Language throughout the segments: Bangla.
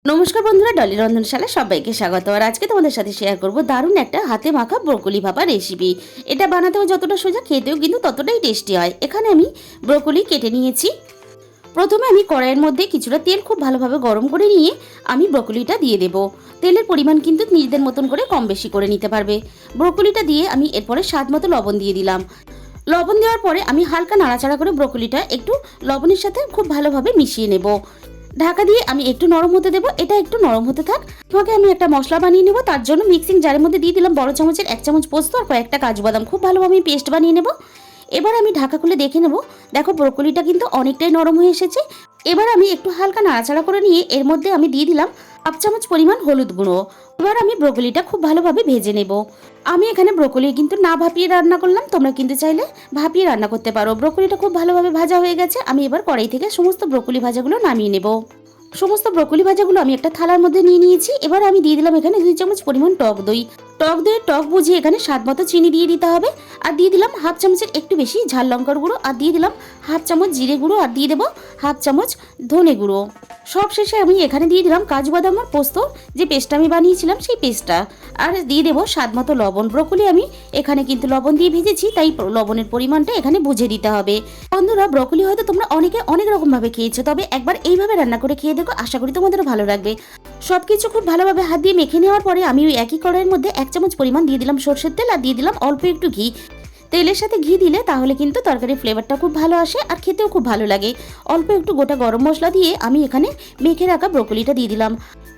নমস্কার বন্ধুরা, ডলি রন্ধনশালা সবাইকে স্বাগত। আর আজকে তোমাদের সাথে শেয়ার করব দারুণ একটা হাতে মাখা ব্রোকলি ভাপা রেসিপি। এটা বানাতেও যতটা সোজা, খেতেও কিন্তু ততটাই টেস্টি হয়। এখানে আমি ব্রোকলি কেটে নিয়েছি। প্রথমে আমি কড়াইয়ের মধ্যে কিছুটা তেল খুব ভালোভাবে গরম করে নিয়ে আমি ব্রোকলিটা দিয়ে দেব। তেলের পরিমাণ কিন্তু নিজেদের মতন করে কম বেশি করে নিতে পারবে। ব্রোকলিটা দিয়ে আমি এরপরে স্বাদ মতো লবণ দিয়ে দিলাম। লবণ দেওয়ার পরে আমি হালকা নাড়াচাড়া করে ব্রোকলিটা একটু লবণের সাথে খুব ভালোভাবে মিশিয়ে নেব। ঢাকা দিয়ে আমি একটু নরম হতে দেবো। এটা একটু নরম হতে থাক। তোমাকে আমি একটা মশলা বানিয়ে নেব। তার জন্য মিক্সিং জারের মধ্যে দিয়ে দিলাম বড় চামচের 1 চামচ পোস্ত আর কয়েকটা কাজু বাদাম। খুব ভালোভাবে পেস্ট বানিয়ে নেব। এবার আমি ঢাকা খুলে দেখে নেব। দেখো ব্রোকলিটা কিন্তু অনেকটাই নরম হয়ে এসেছে। এবার আমি একটু হালকা নাড়াচাড়া করে নিয়ে এর মধ্যে আমি দিয়ে দিলাম 1 চামচ পরিমাণ হলুদ গুঁড়ো। এবার আমি ব্রোকলিটা খুব ভালোভাবে ভেজে নেব। আমি এখানে ব্রোকলি কিন্তু না ভাপিয়ে রান্না করলাম। তোমরা কিন্তু চাইলে ভাপিয়ে রান্না করতে পারো। ব্রোকলিটা খুব ভালোভাবে ভাজা হয়ে গেছে। আমি এবার কড়াই থেকে সমস্ত ব্রোকলি ভাজাগুলো নামিয়ে নেব। সমস্ত ব্রোকলি ভাজাগুলো আমি একটা থালার মধ্যে নিয়ে নিয়েছি। এবার আমি দিয়ে দিলাম এখানে 2 চামচ পরিমাণ টক দই। টক দইয়ের টক বুঝিয়ে এখানে স্বাদ মতো চিনি দিয়ে দিতে হবে। আর দিয়ে দিলাম 1/2 চামচের একটু বেশি ঝাল লঙ্কার গুঁড়ো। আর দিয়ে দিলাম 1/2 চামচ জিরে গুঁড়ো। আর দিয়ে দেবো 1/2 চামচ ধনে গুঁড়ো। সব শেষে আমি এখানে দিয়ে দিলাম কাজু বাদাম আর পোস্ত যে পেস্টটা আমি বানিয়েছিলাম সেই পেস্টটা। আর দিয়ে দেবো স্বাদ মতো লবণ। ব্রোকলি আমি এখানে কিন্তু লবণ দিয়ে ভেজেছি, তাই লবণের পরিমাণটা এখানে বুঝে দিতে হবে। বন্ধুরা, ব্রোকলি হয়তো তোমরা অনেকে অনেক রকম ভাবে খেয়েছো, তবে একবার এইভাবে রান্না করে খেয়ে দেখো, আশা করি তোমাদেরও ভালো লাগবে। সবকিছু খুব ভালোভাবে হাত দিয়ে মেখে নেওয়ার পরে আমি ওই একই কড়াইয়ের মধ্যে 1 চামচ পরিমাণ দিয়ে দিলাম সরষের তেল। আর দিয়ে দিলাম অল্প একটু ঘি। তেলের সাথে ঘি দিলে তাহলে কিন্তু তরকারির ফ্লেভারটা খুব ভালো আসে আর খেতেও খুব ভালো লাগে। অল্প একটু গোটা গরম মশলা দিয়ে আমি এখানে মেখে রাখা ব্রোকলিটা দিয়ে দিলাম।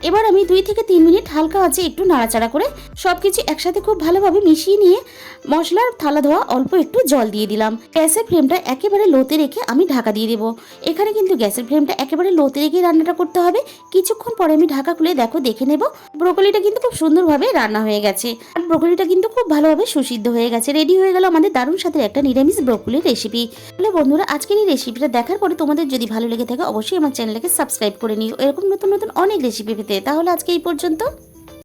এবার আমি 2 থেকে 3 মিনিট হালকা আঁচে একটু নাড়াচাড়া করে সবকিছু একসাথে খুব ভালোভাবে মিশিয়ে নিয়ে মশলার থালা ধোয়া অল্প একটু জল দিয়ে দিলাম। গ্যাসের ফ্লেমটা একেবারে লোতে রেখে আমি ঢাকা দিয়ে দেবো। এখানে কিন্তু গ্যাসের ফ্লেমটা একেবারে লোতে রেখে রান্নাটা করতে হবে। কিছুক্ষণ পরে আমি ঢাকা খুলে দেখে নেব ব্রোকলিটা কিন্তু খুব সুন্দরভাবে রান্না হয়ে গেছে। আর ব্রোকলিটা কিন্তু খুব ভালোভাবে সুসিদ্ধ হয়ে গেছে। রেডি হয়ে গেল আমাদের দারুণ সাথে একটা নিরামিষ ব্রোকলির রেসিপি। তাহলে বন্ধুরা, আজকের এই রেসিপিটা দেখার পরে তোমাদের যদি ভালো লেগে থাকে অবশ্যই আমার চ্যানেলটাকে সাবস্ক্রাইব করে নিও এরকম নতুন নতুন অনেক রেসিপি পেতে। তাহলে আজকে এই পর্যন্ত।